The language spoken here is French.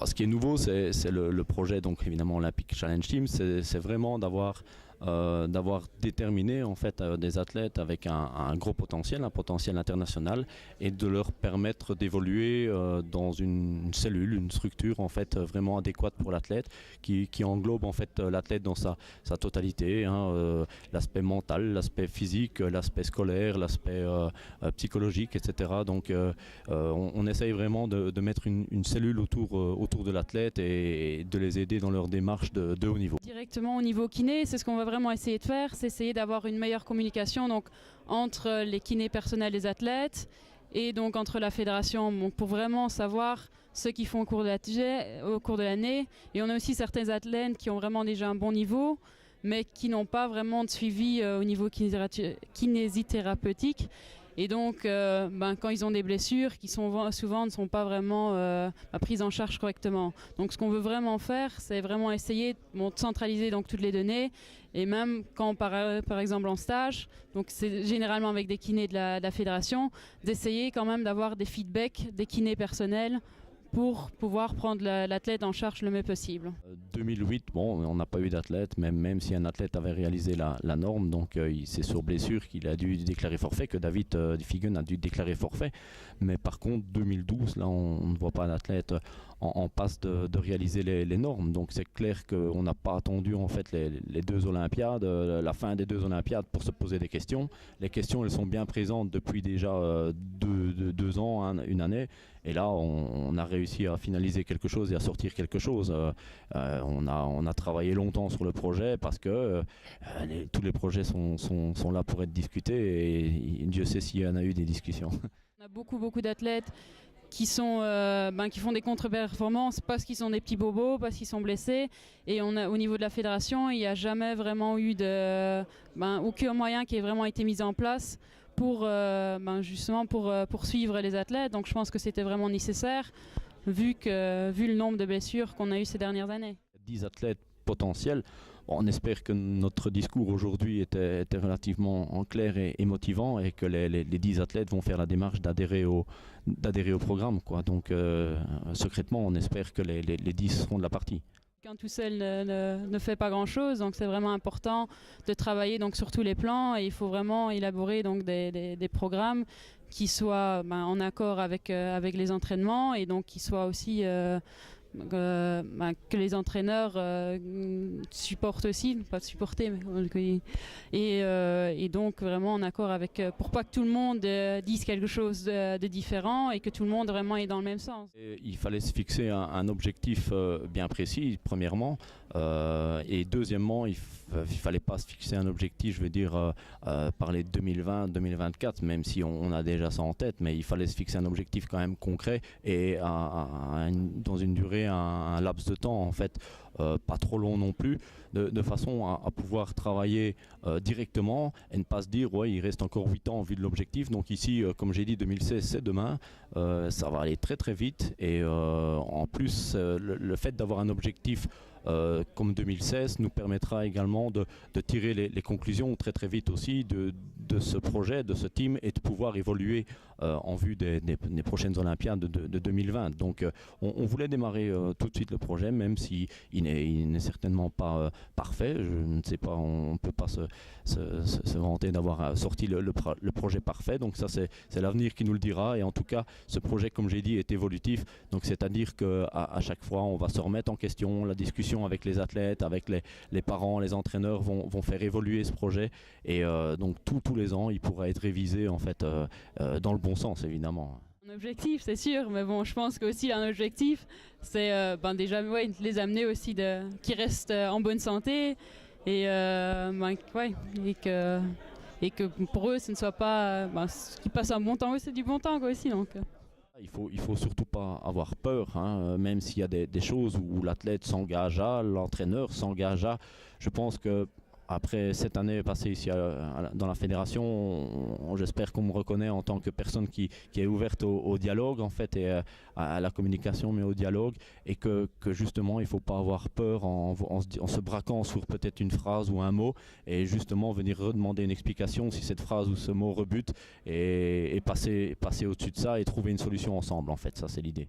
Ce qui est nouveau, c'est le projet, donc évidemment Olympic Challenge Team, c'est vraiment d'avoir déterminé en fait des athlètes avec un gros potentiel, un potentiel international, et de leur permettre d'évoluer dans une cellule, une structure en fait vraiment adéquate pour l'athlète, qui englobe en fait l'athlète dans sa totalité, hein, l'aspect mental, l'aspect physique, l'aspect scolaire, l'aspect psychologique, etc. Donc on essaye vraiment de mettre une cellule autour de l'athlète et de les aider dans leur démarche de haut niveau. Directement au niveau kiné, c'est ce qu'on va vraiment essayer de faire, c'est essayer d'avoir une meilleure communication donc, entre les kinés personnels des athlètes et donc entre la fédération, donc, pour vraiment savoir ce qu'ils font au cours de l'année. Et on a aussi certains athlètes qui ont vraiment déjà un bon niveau, mais qui n'ont pas vraiment de suivi au niveau kinésithérapeutique. Et donc, quand ils ont des blessures qui souvent ne sont pas vraiment prises en charge correctement. Donc, ce qu'on veut vraiment faire, c'est vraiment essayer de centraliser donc, toutes les données. Et même quand on part, par exemple, en stage, donc c'est généralement avec des kinés de la fédération, d'essayer quand même d'avoir des feedbacks des kinés personnels pour pouvoir prendre l'athlète en charge le mieux possible. 2008, bon, on n'a pas eu d'athlète, même si un athlète avait réalisé la norme, donc c'est sur blessure qu'il a dû déclarer forfait, que David Figen a dû déclarer forfait. Mais par contre, 2012, là, on ne voit pas d'athlète en passe de réaliser les normes. Donc c'est clair qu'on n'a pas attendu en fait les deux Olympiades, la fin des deux Olympiades pour se poser des questions. Les questions, elles sont bien présentes depuis déjà 2 ans, une année. Et là, on a réussi à finaliser quelque chose et à sortir quelque chose. On a travaillé longtemps sur le projet parce que tous les projets sont là pour être discutés et Dieu sait s'il y en a eu des discussions. On a beaucoup d'athlètes qui font des contre-performances parce qu'ils sont des petits bobos, parce qu'ils sont blessés. Et au niveau de la fédération, il n'y a jamais vraiment eu aucun moyen qui ait vraiment été mis en place pour justement pour suivre les athlètes. Donc je pense que c'était vraiment nécessaire vu le nombre de blessures qu'on a eu ces dernières années. 10 athlètes potentiels. On espère que notre discours aujourd'hui était relativement clair et motivant et que les 10 athlètes vont faire la démarche d'adhérer au programme, quoi. Donc secrètement, on espère que les 10 seront de la partie. Qu'un tout seul ne fait pas grand-chose, donc c'est vraiment important de travailler donc, sur tous les plans et il faut vraiment élaborer donc, des programmes qui soient en accord avec les entraînements et donc qui soient aussi que les entraîneurs supportent aussi, pas supporter, mais, et donc vraiment en accord avec, pour pas que tout le monde dise quelque chose de différent et que tout le monde vraiment est dans le même sens. Il fallait se fixer un objectif bien précis, premièrement, et deuxièmement, il fallait pas se fixer un objectif, je veux dire, par les 2020-2024, même si on a déjà ça en tête, mais il fallait se fixer un objectif quand même concret et dans une durée, un laps de temps en fait, pas trop long non plus, de façon à pouvoir travailler directement et ne pas se dire ouais il reste encore 8 ans en vue de l'objectif. Donc ici, comme j'ai dit, 2016 c'est demain, ça va aller très vite et en plus le fait d'avoir un objectif comme 2016 nous permettra également de tirer les conclusions très vite aussi de ce projet, de ce team et de pouvoir évoluer en vue des prochaines Olympiades de 2020. Donc on voulait démarrer tout de suite le projet, même si il n'est certainement pas parfait. Je ne sais pas, on ne peut pas se vanter d'avoir sorti le projet parfait. Donc ça c'est l'avenir qui nous le dira. Et en tout cas, ce projet, comme j'ai dit, est évolutif. Donc c'est-à-dire qu'à chaque fois, on va se remettre en question. La discussion avec les athlètes, avec les parents, les entraîneurs vont faire évoluer ce projet. Et donc tous les ans, il pourra être révisé en fait dans le bon sens, évidemment. Un objectif, c'est sûr, mais bon, je pense qu'aussi un objectif, c'est déjà les amener aussi qu'ils restent en bonne santé et que pour eux, ce ne soit pas qu'ils passent un bon temps, c'est du bon temps quoi, aussi donc. Il faut surtout pas avoir peur, hein, même s'il y a des choses où l'athlète s'engagea, l'entraîneur s'engagea. Je pense que après cette année passée ici dans la fédération, j'espère qu'on me reconnaît en tant que personne qui est ouverte au dialogue en fait et à la communication, mais au dialogue, et que justement il ne faut pas avoir peur en se braquant sur peut-être une phrase ou un mot et justement venir redemander une explication si cette phrase ou ce mot rebute et passer au-dessus de ça et trouver une solution ensemble en fait, ça c'est l'idée.